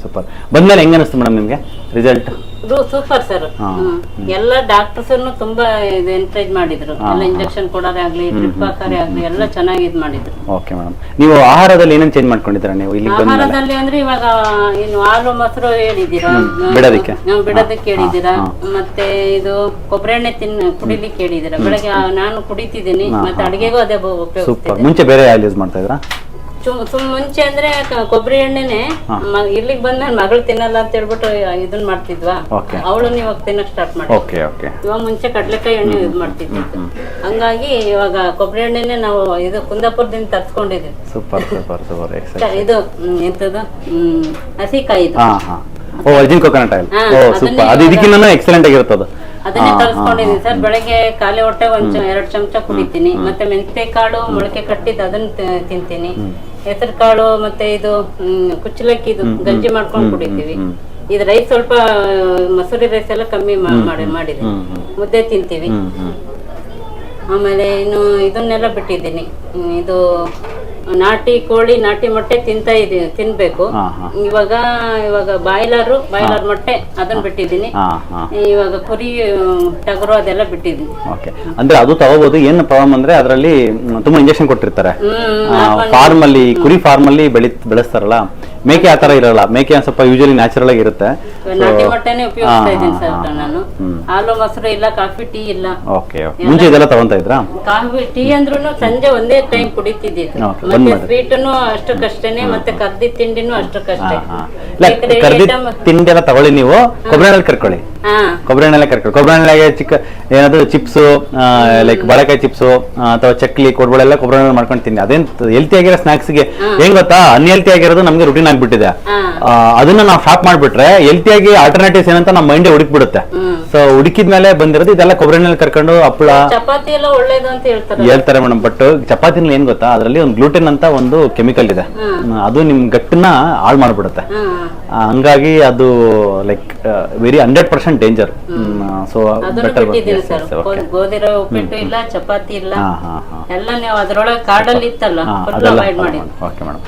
Super. ಬಂದ್ಮೇಲೆ ಹೆಂಗ ಅನಿಸ್ತು ಮೇಡಮ್ ನಿಮ್ಗೆ ರಿಸಲ್ಟ್? Super sir. ಎಲ್ಲ ಡಾಕ್ಟರ್ಸ್ ತುಂಬಾ ಇದು ಎನ್ಕರೇಜ್ ಮಾಡಿದ್ರು. ಎಲ್ಲ ಇಂಜೆಕ್ಷನ್ ಕೊಡೋದೇ ಆಗ್ಲಿ, ಡ್ರಿಪ್ ಹಾಕೋದೇ ಆಗ್ಲಿ, ಎಲ್ಲ ಚೆನ್ನಾಗಿ ಇದು ಮಾಡಿದ್ರು. Okay madam. ನೀವು ಆಹಾರದಲ್ಲಿ ಏನೇನು ಚೇಂಜ್ ಮಾಡ್ಕೊಂಡಿದ್ದೀರಾ ನೀವು ಇಲ್ಲಿ ಬಂದ್ಮೇಲೆ? ಆಹಾರದಲ್ಲಿ ಅಂದ್ರೆ ಇವಾಗ ಇನ್ನು ಹಾಲು ಮೊಸರು ಹೇಳಿದ್ದೀರಾ, ಬಿಡೋದಕ್ಕೆ ಹೇಳಿದ್ದೀರಾ, ಮತ್ತೆ ಇದು ಕೊಬ್ಬರಿ ಎಣ್ಣೆ ಕುಡಿಲಿಕ್ಕೆ ಹೇಳಿದ್ದೀರಾ. ಬೆಳಗ್ಗೆ ನಾನು ಕುಡಿತಿದ್ದೀನಿ, ಮತ್ತೆ ಅಡಿಗೆಗೂ ಅದೇ ಸೂಪರ್. ಮುಂಚೆ ಬೇರೆ ಆಯಿಲ್ ಯೂಸ್ ಮಾಡ್ತಾ ಇದ್ರಾ? ಮುಂಚೆ ಅಂದ್ರೆ ಕೊಬ್ಬರಿ ಎಣ್ಣೆನೆ ಇಲ್ಲಿಗೆ ಬಂದ್ಮೇಲೆ ಮಗಳು ತಿನ್ನಲ್ಲ ಅಂತ ಹೇಳ್ಬಿಟ್ಟು ಇದನ್ ಮಾಡ್ತಿದ್ವಾ, ಅವಳನ್ನ ಇವಾಗ ತಿನ್ನಕ್ ಸ್ಟಾರ್ಟ್ ಮಾಡಿ. ಇವಾಗ ಮುಂಚೆ ಕಡ್ಲೆಕಾಯಿ ಎಣ್ಣೆ ಯೂಸ್ ಮಾಡ್ತಿದ್ವಿ. ಹಂಗಾಗಿ ಇವಾಗ ಕೊಬ್ಬರಿ ಎಣ್ಣೆನೆ ನಾವು ಇದು ಕುಂದಾಪುರದಿಂದ ತರ್ಸ್ಕೊಂಡಿದ್ವಿ. Super super super. ಇದು ಎಂತದು ಹಸಿಕಾಯಿ ಕೋಕೋನಟ್ ಆಯಿಲ್. ಸೂಪರ್. ಅದು ಇದಕ್ಕಿಂತ ಎಕ್ಸಲೆಂಟ್ ಆಗಿರುತ್ತೆ. ಅದನ್ನೇ ತರಿಸ್ಕೊಂಡಿದೀನಿ ಸರ್. ಬೆಳಗ್ಗೆ ಖಾಲಿ ಹೊಟ್ಟೆ 2 ಚಮಚ ಕುಡಿತೀನಿ. ಮತ್ತೆ ಮೆಂತೆ ಕಾಳು ಮೊಳಕೆ ಕಟ್ಟಿದ್ದು ಅದನ್ನ ತಿಂತೀನಿ. ಹೆಸರು ಕಾಳು ಮತ್ತೆ ಇದು ಕುಚ್ಚಲಕ್ಕಿದು ಗಂಜಿ ಮಾಡ್ಕೊಂಡು ಕುಡಿತೀವಿ. ಇದು ರೈಸ್ ಸ್ವಲ್ಪ ಮಸೂರಿ ರೈಸ್ ಎಲ್ಲ ಕಮ್ಮಿ ಮಾಡಿದೀನಿ. ಮುದ್ದೆ ತಿಂತೀವಿ. ಆಮೇಲೆ ಇನ್ನು ಇದನ್ನೆಲ್ಲ ಬಿಟ್ಟಿದ್ದೀನಿ. ಇದು ನಾಟಿ ಕೋಳಿ, ನಾಟಿ ಮೊಟ್ಟೆ ತಿನ್ಬೇಕು. ಇವಾಗ ಬಾಯ್ಲರ್ ಮೊಟ್ಟೆ ಅದನ್ನ ಬಿಟ್ಟಿದ್ದೀನಿ. ಇವಾಗ ಕುರಿ ಟಗರು ಅದೆಲ್ಲ ಬಿಟ್ಟಿದ್ದೀನಿ. ಅಂದ್ರೆ ಅದು ತಗೋಬಹುದು. ಏನು ಪ್ರಾಬ್ಲಮ್ ಅಂದ್ರೆ ಅದರಲ್ಲಿ ತುಂಬಾ ಇಂಜೆಕ್ಷನ್ ಕೊಟ್ಟಿರ್ತಾರೆ. ಫಾರ್ಮ್ ಅಲ್ಲಿ, ಕುರಿ ಫಾರ್ಮ್ ಅಲ್ಲಿ ಬೆಳೆಸ್ತಾರಲ್ಲ. ಮೇಕೆ ಆತರ ಇರಲ್ಲ. ಮೇಕೆ ಸ್ವಲ್ಪ ಯೂಶಲಿ ನ್ಯಾಚುರಲ್ ಆಗಿ ಇರುತ್ತೆ. ನಾಟಿ ಮೊಟ್ಟೆನೇ ಉಪಯೋಗಿಸ್ತಾ ಇದ್ದೀನಿ ಸರ್ ನಾನು. ಹಾಲು ಮೊಸರು ಇಲ್ಲ, ಕಾಫಿ ಟೀ ಇಲ್ಲ. ಮುಂಚೆ ಇದೆಲ್ಲ ತಗೊಂತಾ ಇದ್ರಾ? ಕಾಫಿ ಟೀ ಅಂದ್ರೂ ಸಂಜೆ ಒಂದೇ ಟೈಮ್ ಕುಡಿತಿದ್ದಿದ್ದು. ಮತ್ತೆ ಸ್ವೀಟನ್ನು ಅಷ್ಟಕ್ಕಷ್ಟೇನೆ, ಮತ್ತೆ ಕರ್ದಿ ತಿಂಡಿನೂ ಅಷ್ಟಕ್ಕಷ್ಟೇ. ತಿಂಡಿ ಎಲ್ಲ ತಗೊಳ್ಳಿ, ನೀವು ಕೊಬ್ಬರಿ ಎಣ್ಣೆ ಕರ್ಕೊಳ್ಳಿ. ಕೊಬ್ಬರಿ ಎಣ್ಣೆ ಕರ್ಕೊಳ್ಳಿ. ಕೊಬ್ಬರಿ ಎಣ್ಣೆಗೆ ಏನಾದ್ರು ಚಿಪ್ಸ್, ಲೈಕ್ ಬಾಳೆಕಾಯಿ ಚಿಪ್ಸ್ ಅಥವಾ ಚಕ್ಲಿ, ಕೊಡ್ಬಳೆಲ್ಲ ಕೊಬ್ಬರಿ ಎಣ್ಣೆ ಮಾಡ್ಕೊಂಡು ತಿನ್ನಿ. ಅದೇನ್ ಹೆಲ್ತಿ ಆಗಿರೋ ಸ್ನಾಕ್ಸ್ಗೆ ಹೆಂಗ್ ಗೊತ್ತಾ, ಅನ್ಹೆಲ್ತಿ ಆಗಿರೋದು ನಮ್ಗೆ ರುಟೀನ್ ಆಗ್ಬಿಟ್ಟಿದೆ. ಅದನ್ನ ನಾವು ಸ್ಟಾಪ್ ಮಾಡ್ಬಿಟ್ರೆ ಹೆಲ್ತಿಯಾಗಿ ಆಲ್ಟರ್ನೇಟಿವ್ಸ್ ಏನಂತ ನಮ್ಮ ಮೈಂಡ್ ಹುಡುಕ್ಬಿಡುತ್ತೆ. ಸೊ ಹುಡುಕಿದ್ಮೇಲೆ ಬಂದಿರೋದು ಇದೆಲ್ಲ ಕೊಬ್ಬರಿ ಎಣ್ಣೆ ಕರ್ಕೊಂಡು ಹಪ್ಪಳ ಚಪಾತಿ ಎಲ್ಲ ಒಳ್ಳೇದು ಅಂತ ಹೇಳ್ತಾರೆ ಮೇಡಮ್. ಬಟ್ ಚಪಾತಿನಲ್ಲಿ ಏನ್ ಗೊತ್ತಾ, ಅದರಲ್ಲಿ ಒಂದು ಗ್ಲೂಟೆನ್ ಅಂತ ಒಂದು ಕೆಮಿಕಲ್ ಇದೆ. ಅದು ನಿಮ್ ಗಟ್ಟನ್ನ ಹಾಳು ಮಾಡ್ಬಿಡುತ್ತೆ. ಹಂಗಾಗಿ ಅದು ಲೈಕ್ ವೆರಿ 100% ಡೇಂಜರ್. ಸೊ ಗೋಧಿ ರವೆ ಉಪ್ಪಿಟ್ಟು ಇಲ್ಲ, ಚಪಾತಿ ಇಲ್ಲ, ಎಲ್ಲ ನೀವು ಅದ್ರೊಳಗೆ ಕಾರ್ಡಲ್ಲಿ ಇತ್ತಲ್ಲ, ಅವಾಯ್ಡ್ ಮಾಡಿ. Okay madam.